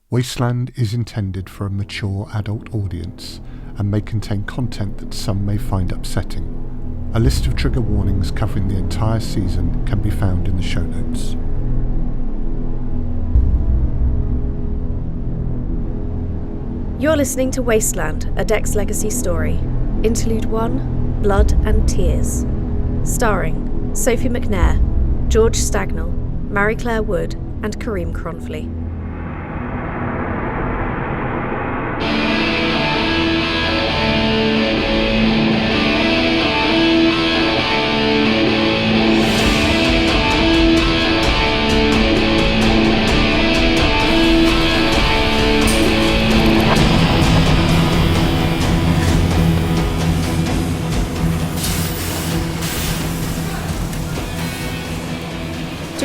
Wasteland is intended for a mature adult audience and may contain content that some may find upsetting. A list of trigger warnings covering the entire season can be found in the show notes. You're listening to Wasteland, a Dex Legacy Story. Interlude 1, Blood and Tears. Starring Sophie Macnair, George Stagnell, Marie-Claire Wood and Karim Kronfli.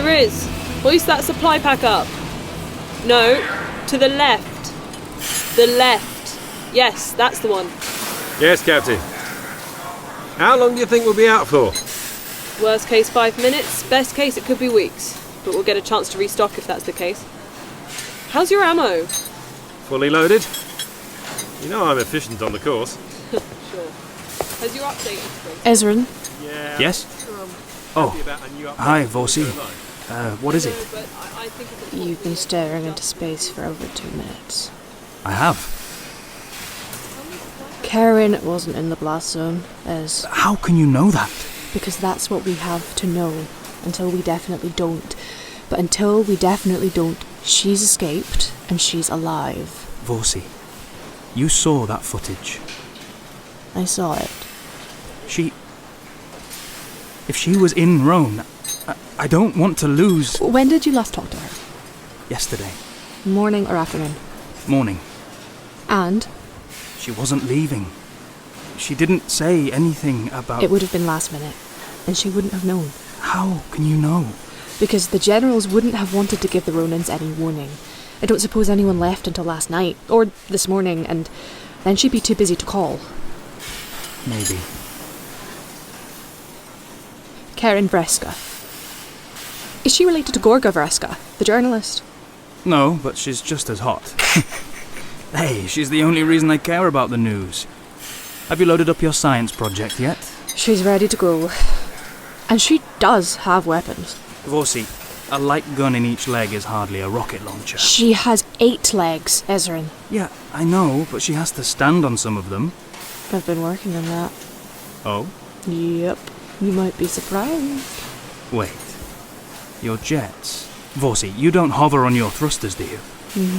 Riz, hoist that supply pack up. No, to the left. The left. Yes, that's the one. Yes, Captain. How long do you think we'll be out for? Worst case 5 minutes, best case it could be weeks. But we'll get a chance to restock if that's the case. How's your ammo? Fully loaded. You know I'm efficient on the course. Sure. Has your update? Ezran? Yeah. Yes? Oh, hi, Vorsie. What is it? You've been staring into space for over 2 minutes. I have. Karen wasn't in the blast zone, Ez. How can you know that? Because that's what we have to know, until we definitely don't. But until we definitely don't, she's escaped, and she's alive. Vorsie, you saw that footage. I saw it. If she was in Rhone, I don't want to lose... When did you last talk to her? Yesterday. Morning or afternoon? Morning. And? She wasn't leaving. She didn't say anything about... It would have been last minute, and she wouldn't have known. How can you know? Because the generals wouldn't have wanted to give the Ronins any warning. I don't suppose anyone left until last night, or this morning, and then she'd be too busy to call. Maybe. Karen Vreska. Is she related to Gorga Vreska, the journalist? No, but she's just as hot. Hey, she's the only reason I care about the news. Have you loaded up your science project yet? She's ready to go. And she does have weapons. Vorsie, a light gun in each leg is hardly a rocket launcher. She has 8 legs, Ezran. Yeah, I know, but she has to stand on some of them. I've been working on that. Oh? Yep. You might be surprised. Wait. Your jets? Vorsie, you don't hover on your thrusters, do you?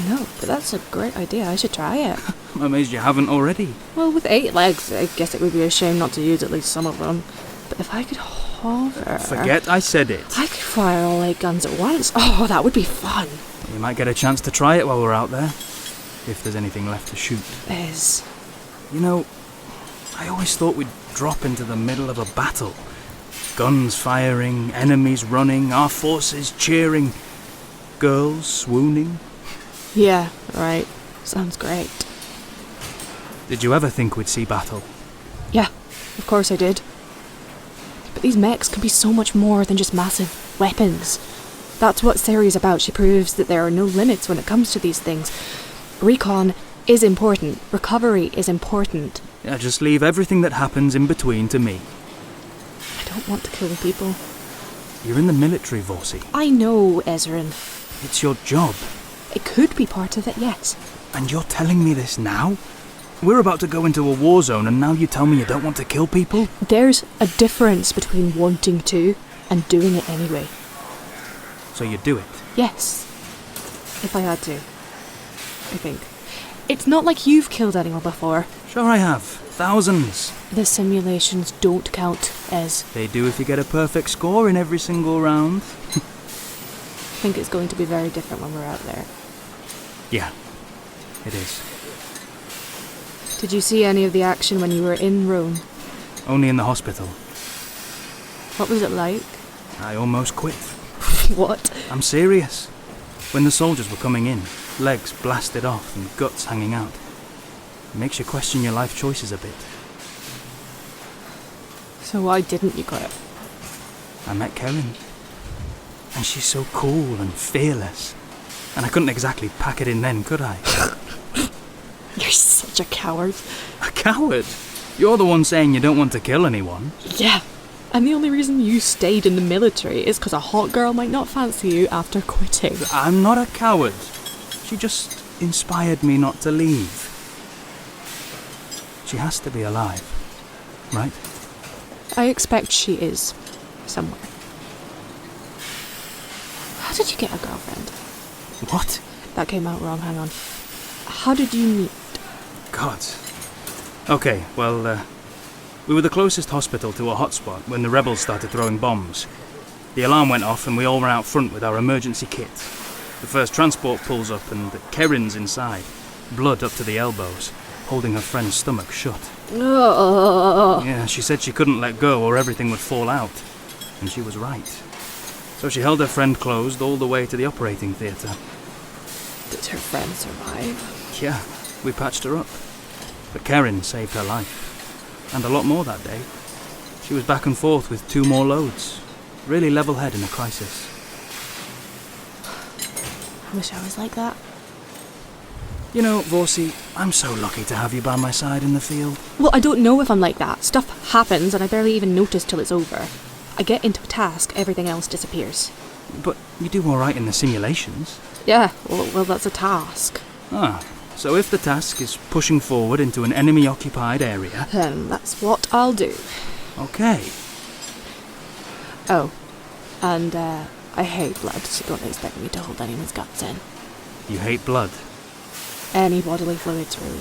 No, but that's a great idea. I should try it. I'm amazed you haven't already. Well, with 8 legs, I guess it would be a shame not to use at least some of them. But if I could hover... Forget I said it. I could fire all 8 guns at once. Oh, that would be fun. You might get a chance to try it while we're out there. If there's anything left to shoot. Is. You know, I always thought we'd drop into the middle of a battle. Guns firing, enemies running, our forces cheering, girls swooning. Yeah, right. Sounds great. Did you ever think we'd see battle? Yeah, of course I did. But these mechs can be so much more than just massive weapons. That's what Sarra's about. She proves that there are no limits when it comes to these things. Recon is important. Recovery is important. Yeah, just leave everything that happens in between to me. I don't want to kill people. You're in the military, Vorsie. I know, Ezran. It's your job. It could be part of it, yes. And you're telling me this now? We're about to go into a war zone and now you tell me you don't want to kill people? There's a difference between wanting to and doing it anyway. So you do it? Yes. If I had to. I think. It's not like you've killed anyone before. Sure I have. Thousands. The simulations don't count, Ez. They do if you get a perfect score in every single round. I think it's going to be very different when we're out there. Yeah, it is. Did you see any of the action when you were in Rome? Only in the hospital. What was it like? I almost quit. What? I'm serious. When the soldiers were coming in, legs blasted off and guts hanging out. It makes you question your life choices a bit. So why didn't you quit? I met Karim. And she's so cool and fearless. And I couldn't exactly pack it in then, could I? You're such a coward. A coward? You're the one saying you don't want to kill anyone. Yeah. And the only reason you stayed in the military is because a hot girl might not fancy you after quitting. I'm not a coward. She just inspired me not to leave. She has to be alive, right? I expect she is. Somewhere. How did you get a girlfriend? What? That came out wrong, hang on. How did you meet? God. Okay, well, we were the closest hospital to a hotspot when the rebels started throwing bombs. The alarm went off and we all were out front with our emergency kit. The first transport pulls up and Karen's inside, blood up to the elbows, holding her friend's stomach shut. Oh. Yeah, she said she couldn't let go or everything would fall out. And she was right. So she held her friend closed all the way to the operating theatre. Did her friend survive? Yeah, we patched her up. But Karen saved her life. And a lot more that day. She was back and forth with 2 more loads. Really level head in a crisis. I wish I was like that. You know, Vorsie, I'm so lucky to have you by my side in the field. Well, I don't know if I'm like that. Stuff happens and I barely even notice till it's over. I get into a task, everything else disappears. But you do alright in the simulations. Yeah, well, that's a task. Ah, so if the task is pushing forward into an enemy-occupied area... Then that's what I'll do. Okay. Oh, and I hate blood, so don't expect me to hold anyone's guts in. You hate blood? Any bodily fluids, really.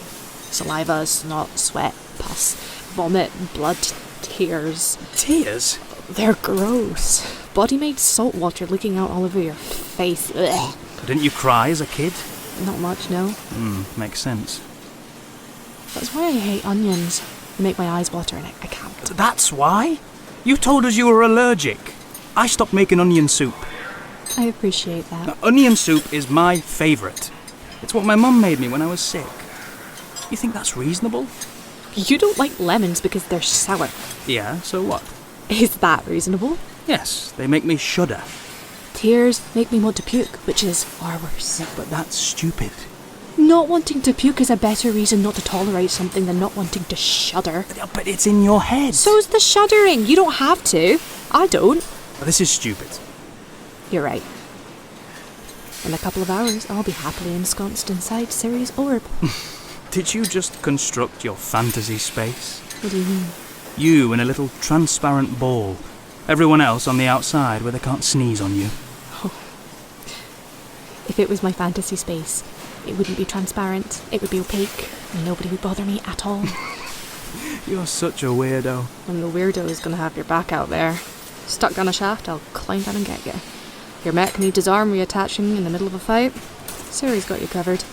Saliva, snot, sweat, pus, vomit, blood, tears. Tears? They're gross. Body-made salt water leaking out all over your face. Ugh. Didn't you cry as a kid? Not much, no. Makes sense. That's why I hate onions. They make my eyes water and I can't. That's why? You told us you were allergic. I stopped making onion soup. I appreciate that. Now, onion soup is my favourite. It's what my mum made me when I was sick. You think that's reasonable? You don't like lemons because they're sour. Yeah, so what? Is that reasonable? Yes, they make me shudder. Tears make me want to puke, which is far worse. Yeah, but that's stupid. Not wanting to puke is a better reason not to tolerate something than not wanting to shudder. But it's in your head. So's the shuddering. You don't have to. I don't. This is stupid. You're right. In a couple of hours, I'll be happily ensconced inside Ciri's orb. Did you just construct your fantasy space? What do you mean? You in a little transparent ball. Everyone else on the outside where they can't sneeze on you. Oh. If it was my fantasy space, it wouldn't be transparent. It would be opaque. And nobody would bother me at all. You're such a weirdo. And the weirdo is going to have your back out there. Stuck on a shaft, I'll climb down and get you. Your mech needs his arm reattaching in the middle of a fight. Ciri's got you covered.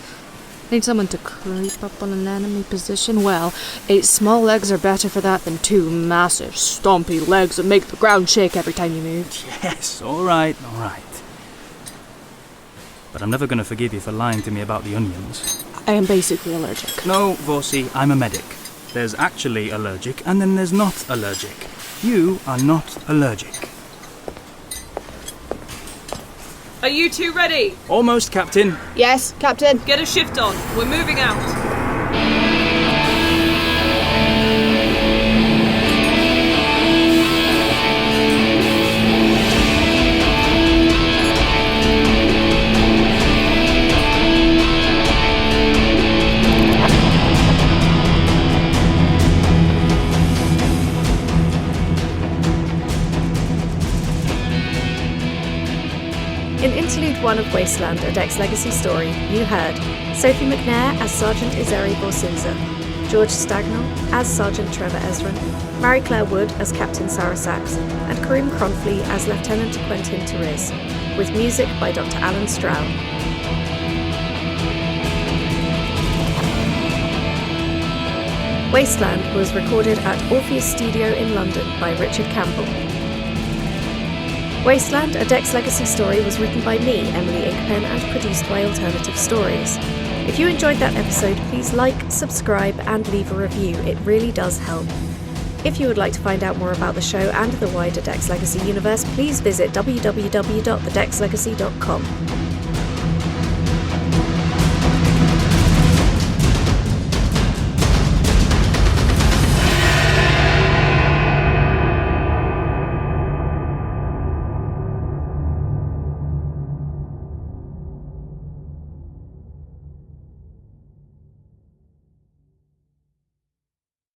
Need someone to creep up on an enemy position? Well, 8 small legs are better for that than 2 massive, stompy legs that make the ground shake every time you move. Yes, alright. But I'm never going to forgive you for lying to me about the onions. I am basically allergic. No, Vorsie, I'm a medic. There's actually allergic, and then there's not allergic. You are not allergic. Are you two ready? Almost, Captain. Yes, Captain. Get a shift on. We're moving out. In Interlude 1 of Wasteland, a Dex Legacy Story, you heard Sophie Macnair as Sergeant Izeri Borsouza, George Stagnell as Sergeant Trevor Ezran, Marie-Claire Wood as Captain Sarra Sax, and Karim Kronfli as Lieutenant Quentin Therese, with music by Dr. Alan Stroud. Wasteland was recorded at Orpheus Studio in London by Richard Campbell. Wasteland, a Dex Legacy Story was written by me, Emily Inkpen, and produced by Alternative Stories. If you enjoyed that episode, please like, subscribe, and leave a review. It really does help. If you would like to find out more about the show and the wider Dex Legacy universe, please visit www.thedexlegacy.com.